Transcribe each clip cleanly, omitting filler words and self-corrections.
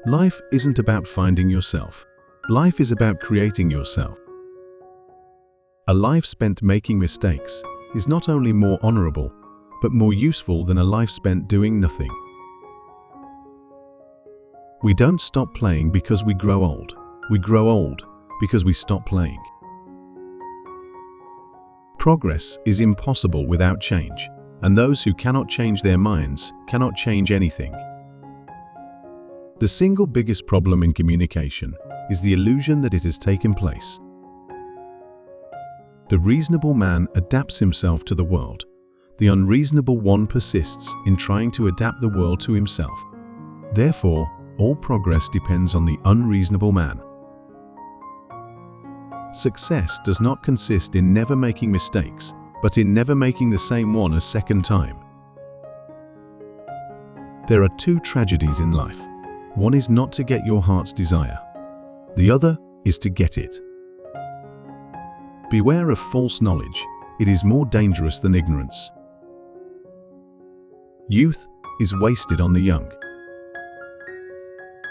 Life isn't about finding yourself. Life is about creating yourself. A life spent making mistakes is not only more honorable, but more useful than a life spent doing nothing. We don't stop playing because we grow old. We grow old because we stop playing. Progress is impossible without change, and those who cannot change their minds cannot change anything. The single biggest problem in communication is the illusion that it has taken place. The reasonable man adapts himself to the world. The unreasonable one persists in trying to adapt the world to himself. Therefore, all progress depends on the unreasonable man. Success does not consist in never making mistakes, but in never making the same one a second time. There are two tragedies in life. One is not to get your heart's desire. The other is to get it. Beware of false knowledge. It is more dangerous than ignorance. Youth is wasted on the young.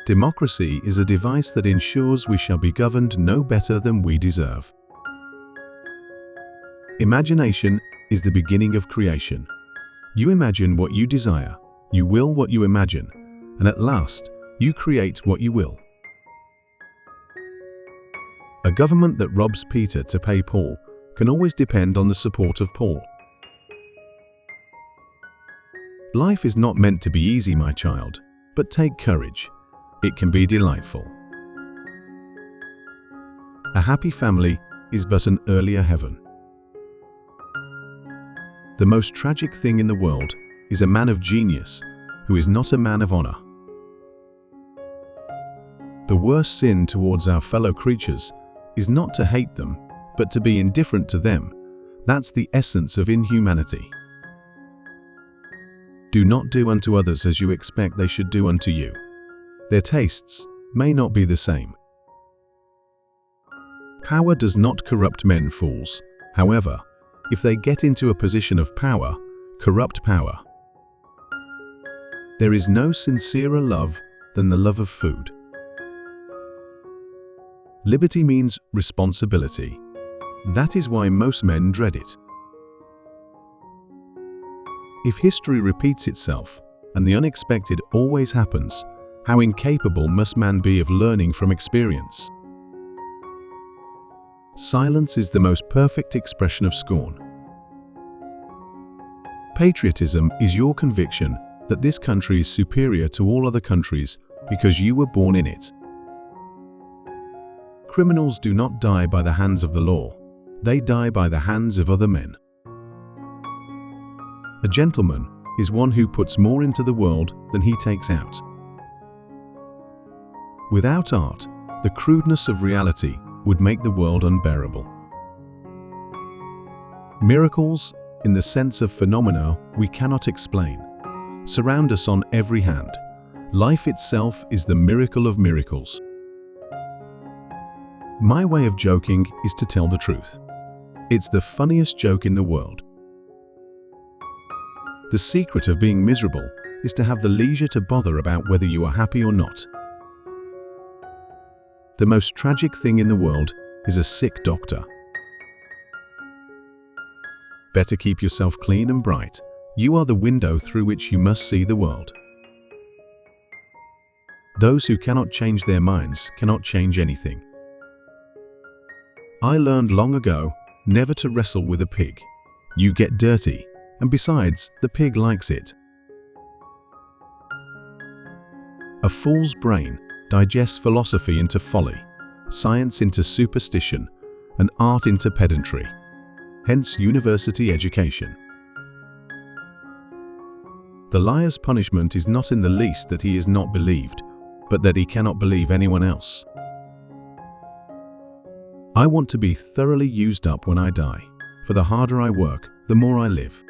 Democracy is a device that ensures we shall be governed no better than we deserve. Imagination is the beginning of creation. You imagine what you desire, you will what you imagine, and at last, you create what you will. A government that robs Peter to pay Paul can always depend on the support of Paul. Life is not meant to be easy, my child, but take courage. It can be delightful. A happy family is but an earlier heaven. The most tragic thing in the world is a man of genius who is not a man of honor. The worst sin towards our fellow creatures is not to hate them, but to be indifferent to them. That's the essence of inhumanity. Do not do unto others as you expect they should do unto you. Their tastes may not be the same. Power does not corrupt men, fools. However, if they get into a position of power, corrupt power. There is no sincerer love than the love of food. Liberty means responsibility. That is why most men dread it. If history repeats itself, and the unexpected always happens, how incapable must man be of learning from experience? Silence is the most perfect expression of scorn. Patriotism is your conviction that this country is superior to all other countries because you were born in it. Criminals do not die by the hands of the law. They die by the hands of other men. A gentleman is one who puts more into the world than he takes out. Without art, the crudeness of reality would make the world unbearable. Miracles, in the sense of phenomena we cannot explain, surround us on every hand. Life itself is the miracle of miracles. My way of joking is to tell the truth. It's the funniest joke in the world. The secret of being miserable is to have the leisure to bother about whether you are happy or not. The most tragic thing in the world is a sick doctor. Better keep yourself clean and bright. You are the window through which you must see the world. Those who cannot change their minds cannot change anything. I learned long ago never to wrestle with a pig. You get dirty, and besides, the pig likes it. A fool's brain digests philosophy into folly, science into superstition, and art into pedantry. Hence university education. The liar's punishment is not in the least that he is not believed, but that he cannot believe anyone else. I want to be thoroughly used up when I die, for the harder I work, the more I live.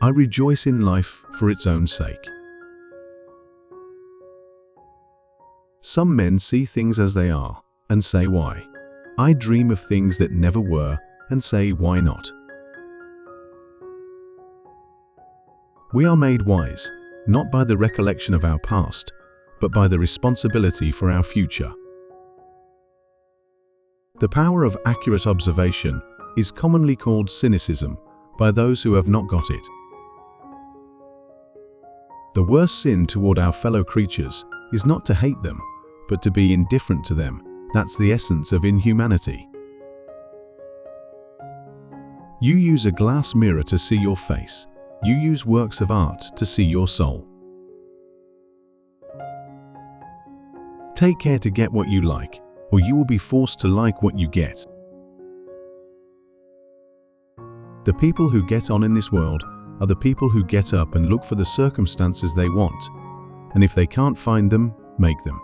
I rejoice in life for its own sake. Some men see things as they are, and say why. I dream of things that never were, and say why not. We are made wise, not by the recollection of our past, but by the responsibility for our future. The power of accurate observation is commonly called cynicism by those who have not got it. The worst sin toward our fellow creatures is not to hate them, but to be indifferent to them. That's the essence of inhumanity. You use a glass mirror to see your face. You use works of art to see your soul. Take care to get what you like, or you will be forced to like what you get. The people who get on in this world are the people who get up and look for the circumstances they want, and if they can't find them, make them.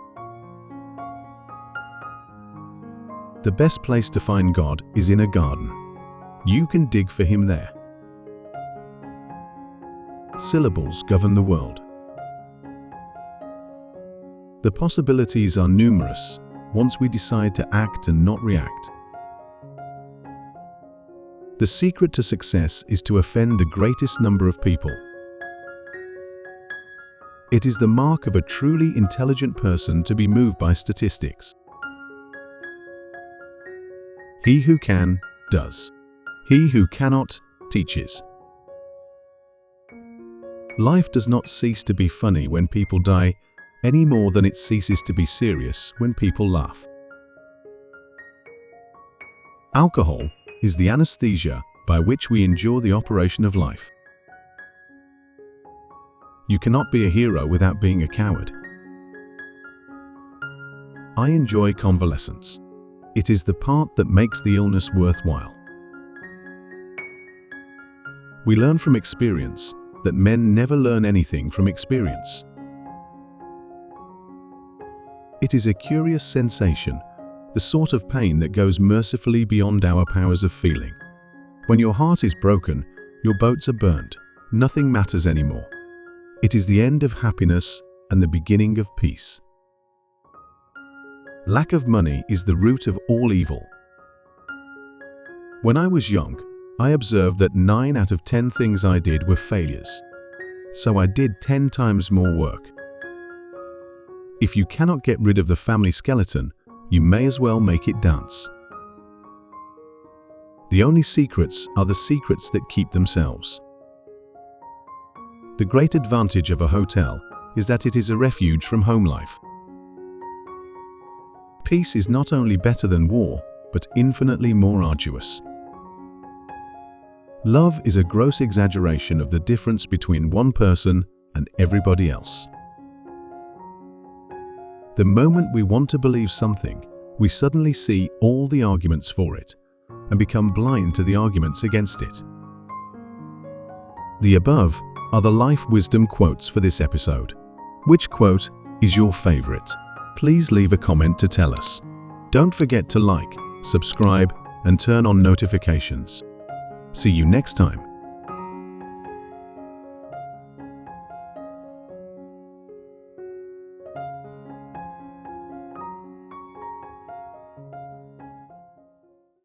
The best place to find God is in a garden. You can dig for Him there. Syllables govern the world. The possibilities are numerous once we decide to act and not react. The secret to success is to offend the greatest number of people. It is the mark of a truly intelligent person to be moved by statistics. He who can, does. He who cannot, teaches. Life does not cease to be funny when people die, any more than it ceases to be serious when people laugh. Alcohol is the anesthesia by which we endure the operation of life. You cannot be a hero without being a coward. I enjoy convalescence. It is the part that makes the illness worthwhile. We learn from experience that men never learn anything from experience. It is a curious sensation, the sort of pain that goes mercifully beyond our powers of feeling. When your heart is broken, your boats are burned, nothing matters anymore. It is the end of happiness and the beginning of peace. Lack of money is the root of all evil. When I was young, I observed that 9 out of 10 things I did were failures. So I did 10 times more work. If you cannot get rid of the family skeleton, you may as well make it dance. The only secrets are the secrets that keep themselves. The great advantage of a hotel is that it is a refuge from home life. Peace is not only better than war, but infinitely more arduous. Love is a gross exaggeration of the difference between one person and everybody else. The moment we want to believe something, we suddenly see all the arguments for it and become blind to the arguments against it. The above are the life wisdom quotes for this episode. Which quote is your favorite? Please leave a comment to tell us. Don't forget to like, subscribe, and turn on notifications. See you next time.